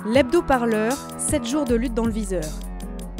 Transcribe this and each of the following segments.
L'hebdo-parleur, 7 jours de lutte dans le viseur.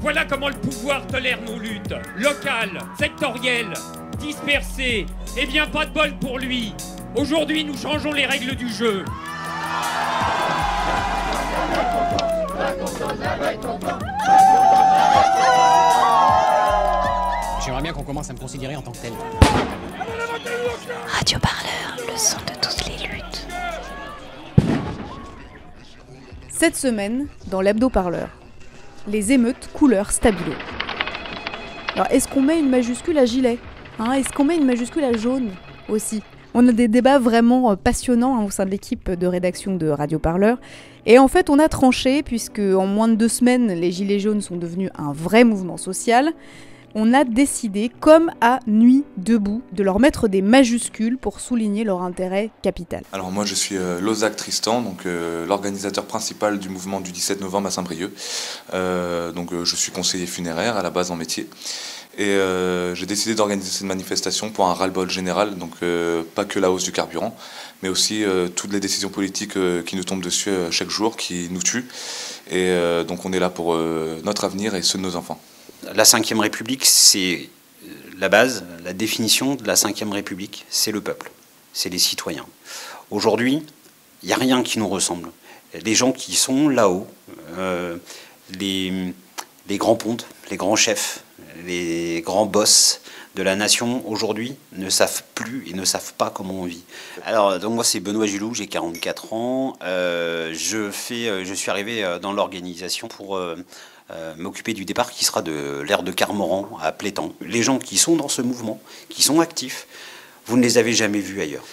Voilà comment le pouvoir tolère nos luttes, locales, sectorielles, dispersées. Eh bien, pas de bol pour lui. Aujourd'hui, nous changeons les règles du jeu. J'aimerais bien qu'on commence à me considérer en tant que tel. Radio Parleur, le son de toutes les luttes. Cette semaine, dans l'hebdo-parleur, les émeutes couleur stabilo. Alors, est-ce qu'on met une majuscule à gilet, Est-ce qu'on met une majuscule à jaune aussi? On a des débats vraiment passionnants au sein de l'équipe de rédaction de Radio Parleur. Et en fait, on a tranché, puisque en moins de 2 semaines, les gilets jaunes sont devenus un vrai mouvement social. On a décidé, comme à Nuit debout, de leur mettre des majuscules pour souligner leur intérêt capital. Alors moi je suis Lozac Tristan, donc l'organisateur principal du mouvement du 17 novembre à Saint-Brieuc. Je suis conseiller funéraire à la base en métier. Et j'ai décidé d'organiser cette manifestation pour un ras-le-bol général, donc pas que la hausse du carburant, mais aussi toutes les décisions politiques qui nous tombent dessus chaque jour, qui nous tuent. Et donc on est là pour notre avenir et ceux de nos enfants. La Ve République, c'est la base, la définition de la Ve République, c'est le peuple, c'est les citoyens. Aujourd'hui, il n'y a rien qui nous ressemble. Les gens qui sont là-haut, les grands pontes, les grands chefs, les grands boss de la nation, aujourd'hui, ne savent plus et ne savent pas comment on vit. Alors, donc moi, c'est Benoît Gilou, j'ai 44 ans. Je suis arrivé dans l'organisation pour m'occuper du départ qui sera de l'aire de Carmoran à Plétan. Les gens qui sont dans ce mouvement, qui sont actifs, vous ne les avez jamais vus ailleurs.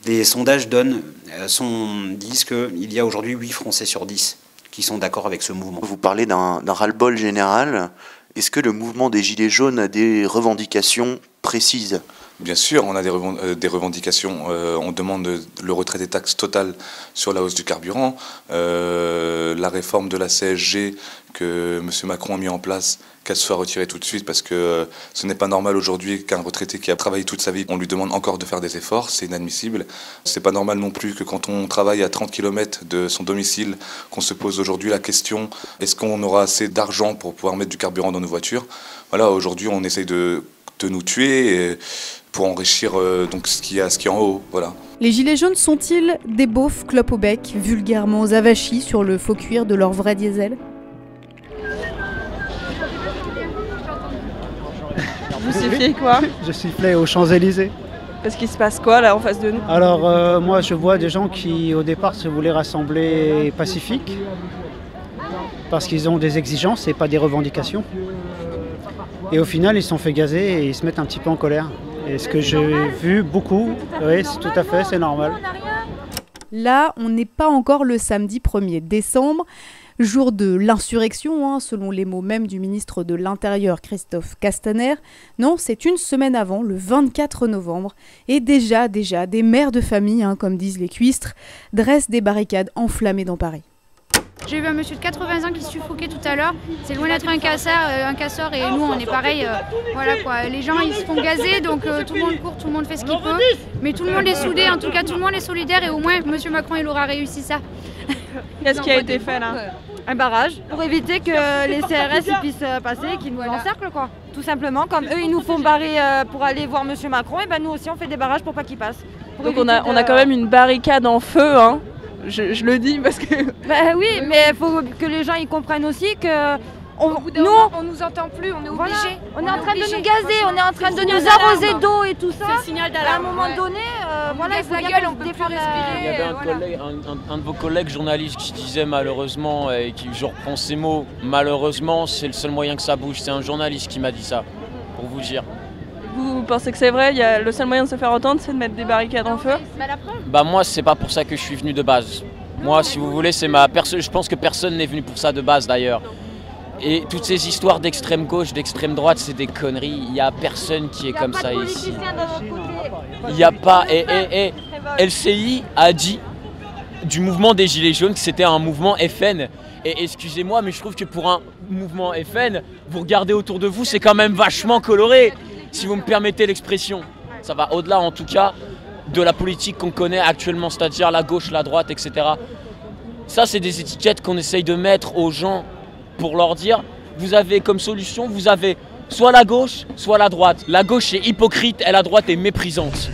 Les sondages disent qu'il y a aujourd'hui 8 Français sur 10 qui sont d'accord avec ce mouvement. Vous parlez d'un ras-le-bol général. Est-ce que le mouvement des Gilets jaunes a des revendications précises ? Bien sûr, on a des revendications. On demande le retrait des taxes totales sur la hausse du carburant, la réforme de la CSG que M. Macron a mis en place, qu'elle soit retirée tout de suite, parce que ce n'est pas normal aujourd'hui qu'un retraité qui a travaillé toute sa vie, on lui demande encore de faire des efforts, c'est inadmissible. C'est pas normal non plus que quand on travaille à 30 km de son domicile, qu'on se pose aujourd'hui la question, est-ce qu'on aura assez d'argent pour pouvoir mettre du carburant dans nos voitures? Voilà, aujourd'hui on essaye de nous tuer pour enrichir donc ce qui est en haut, voilà. Les gilets jaunes sont-ils des beaufs clopes au bec, vulgairement avachis sur le faux cuir de leur vrai diesel? Vous sifflez quoi? Je sifflais aux Champs-Élysées. Parce qu'il se passe quoi là en face de nous? Alors moi je vois des gens qui au départ se voulaient rassembler pacifiques parce qu'ils ont des exigences et pas des revendications. Et au final ils se sont fait gazer et ils se mettent un petit peu en colère. Et ce que j'ai vu beaucoup, oui c'est tout à fait, c'est normal. Là on n'est pas encore le samedi 1er décembre. Jour de l'insurrection, selon les mots même du ministre de l'Intérieur Christophe Castaner. Non, c'est une semaine avant, le 24 novembre. Et déjà, des mères de famille, comme disent les cuistres, dressent des barricades enflammées dans Paris. J'ai vu un monsieur de 80 ans qui se suffoquait tout à l'heure. C'est loin d'être un casseur et nous on est pareil. Voilà quoi. Les gens ils se font gazer donc tout le monde court, tout le monde fait ce qu'il peut. Mais tout le monde est soudé, en tout cas tout le monde est solidaire et au moins monsieur Macron il aura réussi ça. Qu'est-ce qui a été fait là? Un barrage pour éviter que les CRS puissent passer et qu'ils nous encerclent quoi. Tout simplement, comme eux ils nous font barrer pour aller voir monsieur Macron, et ben nous aussi on fait des barrages pour pas qu'ils passent. Donc on a quand même une barricade en feu, Je le dis parce que... Bah oui, mais il faut que les gens ils comprennent aussi que... on nous entend plus, on est obligé. On est en train de nous gazer, on est en train de nous arroser d'eau et tout ça. C'est le signal d'alarme. À un moment donné, il faut bien qu'on peut plus respirer. Il y avait un de vos collègues journalistes qui disait malheureusement, et qui je reprends ces mots, malheureusement c'est le seul moyen que ça bouge. C'est un journaliste qui m'a dit ça, pour vous dire. Vous pensez que c'est vrai? Le seul moyen de se faire entendre, c'est de mettre des barricades en feu? Bah moi, c'est pas pour ça que je suis venu de base. Moi, si vous voulez, c'est ma personne. Je pense que personne n'est venu pour ça de base d'ailleurs. Et toutes ces histoires d'extrême gauche, d'extrême droite, c'est des conneries. Il n'y a personne qui est comme ça ici. Il n'y a pas. Et LCI a dit du mouvement des Gilets jaunes que c'était un mouvement FN. Et excusez-moi, mais je trouve que pour un mouvement FN, vous regardez autour de vous, c'est quand même vachement coloré, si vous me permettez l'expression. Ça va au-delà, en tout cas, de la politique qu'on connaît actuellement, c'est-à-dire la gauche, la droite, etc. Ça, c'est des étiquettes qu'on essaye de mettre aux gens pour leur dire, vous avez comme solution, vous avez soit la gauche, soit la droite. La gauche est hypocrite et la droite est méprisante.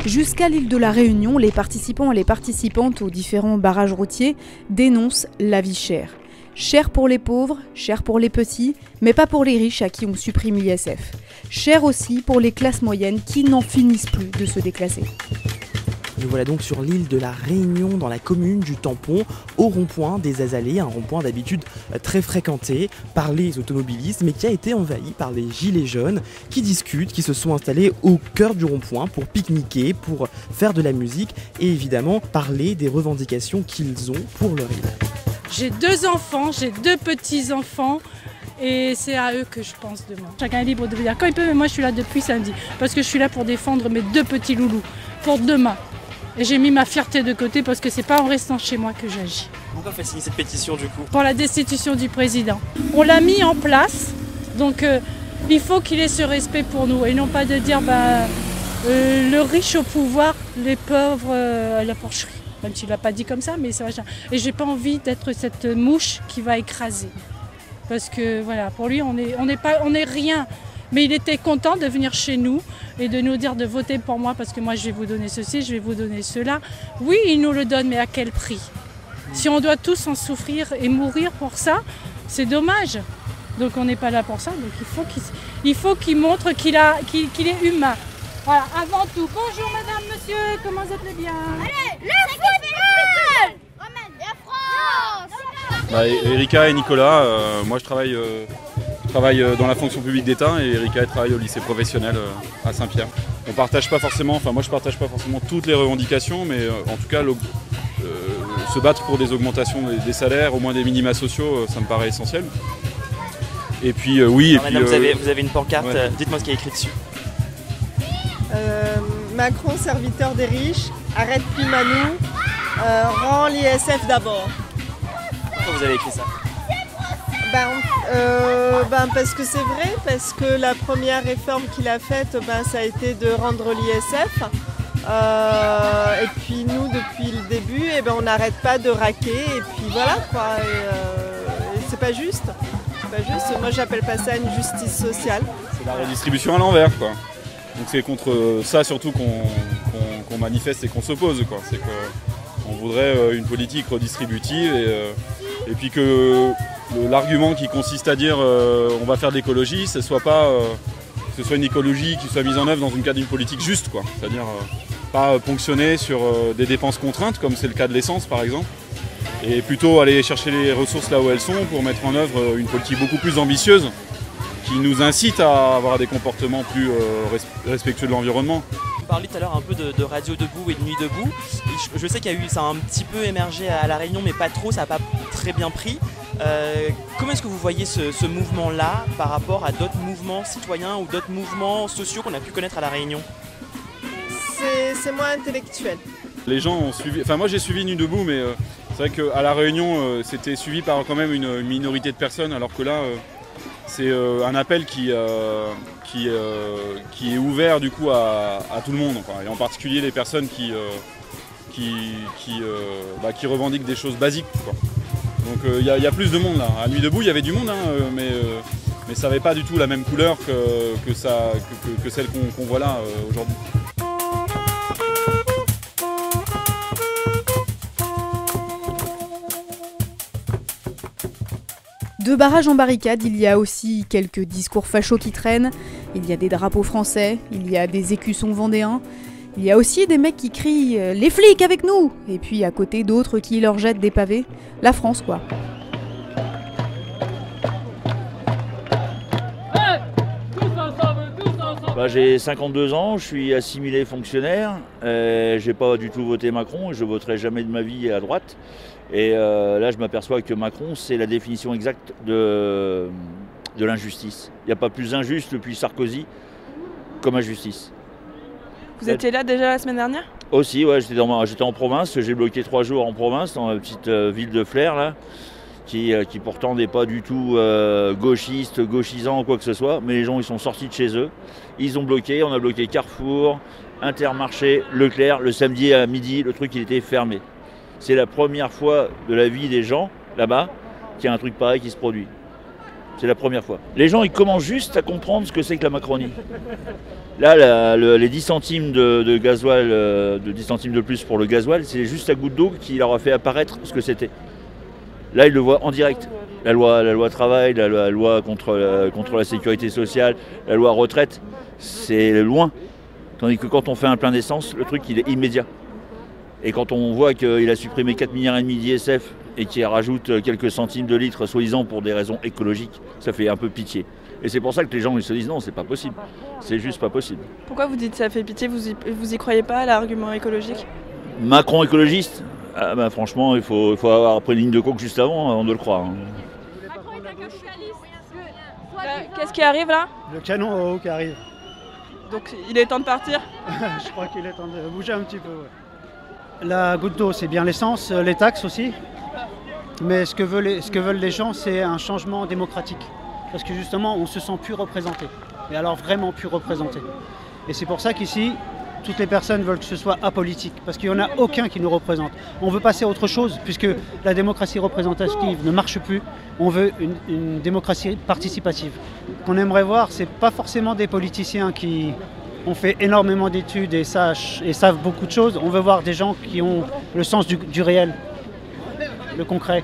Jusqu'à l'île de la Réunion, les participants et les participantes aux différents barrages routiers dénoncent la vie chère. Cher pour les pauvres, cher pour les petits, mais pas pour les riches à qui on supprime l'ISF. Cher aussi pour les classes moyennes qui n'en finissent plus de se déclasser. Nous voilà donc sur l'île de la Réunion, dans la commune du Tampon, au rond-point des Azalées, un rond-point d'habitude très fréquenté par les automobilistes, mais qui a été envahi par les gilets jaunes qui discutent, qui se sont installés au cœur du rond-point pour pique-niquer, pour faire de la musique et évidemment parler des revendications qu'ils ont pour leur île. J'ai 2 enfants, j'ai 2 petits-enfants. Et c'est à eux que je pense demain. Chacun est libre de venir quand il peut, mais moi je suis là depuis samedi. Parce que je suis là pour défendre mes 2 petits loulous, pour demain. Et j'ai mis ma fierté de côté parce que c'est pas en restant chez moi que j'agis. Pourquoi fait signer cette pétition du coup? Pour la destitution du président. On l'a mis en place, donc il faut qu'il ait ce respect pour nous. Et non pas de dire le riche au pouvoir, les pauvres à la porcherie. Même s'il l'a pas dit comme ça, mais c'est vrai. Et j'ai pas envie d'être cette mouche qui va écraser. Parce que voilà, pour lui, on est rien. Mais il était content de venir chez nous et de nous dire de voter pour moi parce que moi je vais vous donner ceci, je vais vous donner cela. Oui, il nous le donne, mais à quel prix? Si on doit tous en souffrir et mourir pour ça, c'est dommage. Donc on n'est pas là pour ça, donc il faut qu'il montre qu'il est humain. Voilà, avant tout. Bonjour madame, monsieur, comment vous allez bien? Allez, le football! La France! Erika et Nicolas, moi je travaille dans la fonction publique d'État et Erika elle travaille au lycée professionnel à Saint-Pierre. On partage pas forcément, moi je partage pas forcément toutes les revendications, mais en tout cas se battre pour des augmentations des salaires, au moins des minima sociaux, ça me paraît essentiel. Et puis oui, alors, madame, vous avez une pancarte, ouais. Dites-moi ce qui est écrit dessus. Macron, serviteur des riches, arrête Pimanou, rend l'ISF d'abord. Pourquoi vous avez écrit ça? Parce que c'est vrai, parce que la première réforme qu'il a faite, ça a été de rendre l'ISF. Et puis nous, depuis le début, on n'arrête pas de raquer. Et puis voilà quoi. Et c'est pas juste. Moi, j'appelle pas ça une justice sociale. C'est la redistribution à l'envers, quoi. Donc c'est contre ça surtout qu'on manifeste et qu'on s'oppose, quoi. C'est qu'on voudrait une politique redistributive et puis que l'argument qui consiste à dire on va faire de l'écologie, ce soit une écologie qui soit mise en œuvre dans le cadre d'une politique juste, quoi. C'est-à-dire pas ponctionner sur des dépenses contraintes, comme c'est le cas de l'essence par exemple, et plutôt aller chercher les ressources là où elles sont pour mettre en œuvre une politique beaucoup plus ambitieuse qui nous incite à avoir des comportements plus respectueux de l'environnement. Vous parliez tout à l'heure un peu de Radio Debout et de Nuit Debout. Et je sais ça a un petit peu émergé à La Réunion, mais pas trop, ça n'a pas très bien pris. Comment est-ce que vous voyez ce mouvement-là par rapport à d'autres mouvements citoyens ou d'autres mouvements sociaux qu'on a pu connaître à La Réunion? C'est moins intellectuel. Les gens ont suivi, moi j'ai suivi Nuit Debout, mais c'est vrai qu'à La Réunion c'était suivi par quand même une minorité de personnes, alors que là c'est un appel qui est ouvert du coup à tout le monde, et en particulier les personnes qui revendiquent des choses basiques, quoi. Donc il y a plus de monde là. À Nuit Debout il y avait du monde, mais ça n'avait pas du tout la même couleur que celle qu'on voit là aujourd'hui. De barrage en barricade, il y a aussi quelques discours fachos qui traînent, il y a des drapeaux français, il y a des écussons vendéens, il y a aussi des mecs qui crient « Les flics avec nous !» et puis à côté d'autres qui leur jettent des pavés. La France, quoi. J'ai 52 ans, je suis assimilé fonctionnaire, j'ai pas du tout voté Macron et je voterai jamais de ma vie à droite. Et là je m'aperçois que Macron c'est la définition exacte de l'injustice. Il n'y a pas plus injuste depuis Sarkozy comme injustice. Vous étiez là déjà la semaine dernière? Aussi, ouais, j'étais en province, j'ai bloqué 3 jours en province dans la petite ville de Flers là. Qui pourtant n'est pas du tout gauchiste, gauchisant ou quoi que ce soit, mais les gens ils sont sortis de chez eux, ils ont bloqué, on a bloqué Carrefour, Intermarché, Leclerc, le samedi à midi, le truc il était fermé. C'est la première fois de la vie des gens, là-bas, qu'il y a un truc pareil qui se produit. C'est la première fois. Les gens, ils commencent juste à comprendre ce que c'est que la Macronie. Là, les 10 centimes de gasoil, de 10 centimes de plus pour le gasoil, c'est juste la goutte d'eau qui leur a fait apparaître ce que c'était. Là, ils le voient en direct. La loi travail, la loi contre la sécurité sociale, la loi retraite, c'est loin. Tandis que quand on fait un plein d'essence, le truc, il est immédiat. Et quand on voit qu'il a supprimé 4,5 milliards d'ISF et qu'il rajoute quelques centimes de litres, soi-disant pour des raisons écologiques, ça fait un peu pitié. Et c'est pour ça que les gens ils se disent non, c'est pas possible. C'est juste pas possible. Pourquoi vous dites ça fait pitié, vous y croyez pas à l'argument écologique? Macron écologiste? Ah bah franchement, il faut avoir pris une ligne de coke juste avant de le croire. Hein. Qu'est-ce qui arrive là? Le canon au haut qui arrive. Donc il est temps de partir? Je crois qu'il est temps de bouger un petit peu. Ouais. La goutte d'eau, c'est bien l'essence, les taxes aussi. Mais ce que veulent les gens, c'est un changement démocratique. Parce que justement, on se sent plus représenté. Et alors vraiment plus représenté. Et c'est pour ça qu'ici, toutes les personnes veulent que ce soit apolitique. Parce qu'il n'y en a aucun qui nous représente. On veut passer à autre chose, puisque la démocratie représentative ne marche plus. On veut une démocratie participative. Ce qu'on aimerait voir, c'est pas forcément des politiciens qui ont fait énormément d'études et savent beaucoup de choses. On veut voir des gens qui ont le sens du réel, le concret.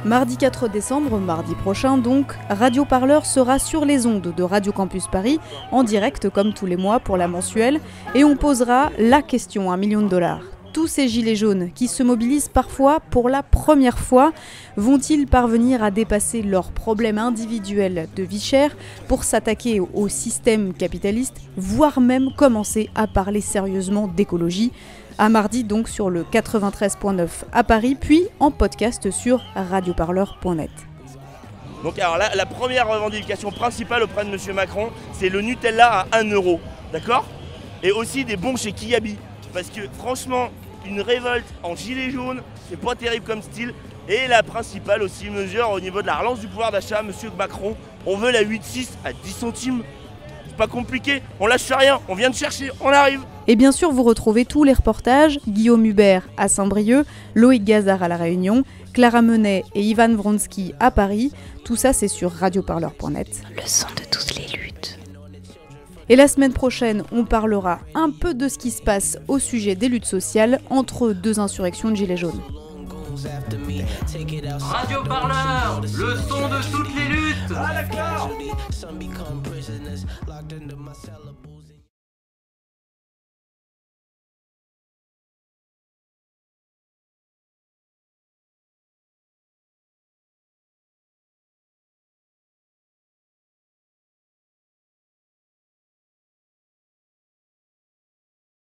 Mardi 4 décembre, mardi prochain donc, Radio Parleur sera sur les ondes de Radio Campus Paris, en direct comme tous les mois pour la mensuelle, et on posera la question $1 million. Tous ces gilets jaunes qui se mobilisent parfois pour la première fois, vont-ils parvenir à dépasser leurs problèmes individuels de vie chère pour s'attaquer au système capitaliste, voire même commencer à parler sérieusement d'écologie? À mardi donc sur le 93.9 à Paris, puis en podcast sur radioparleur.net. Donc alors là, la première revendication principale auprès de M. Macron, c'est le Nutella à 1 €, d'accord? Et aussi des bons chez Kiabi, parce que franchement, une révolte en gilet jaune, c'est pas terrible comme style. Et la principale aussi mesure au niveau de la relance du pouvoir d'achat, M. Macron, on veut la 8,6 à 10 centimes. C'est pas compliqué, on lâche rien, on vient de chercher, on arrive. Et bien sûr, vous retrouvez tous les reportages, Guillaume Hubert à Saint-Brieuc, Loïc Gazard à La Réunion, Clara Menet et Ivan Vronsky à Paris. Tout ça, c'est sur radioparleur.net. Le son de toutes les luttes. Et la semaine prochaine, on parlera un peu de ce qui se passe au sujet des luttes sociales entre deux insurrections de gilets jaunes. Radio Parleur, le son de toutes les luttes. Ah d'accord.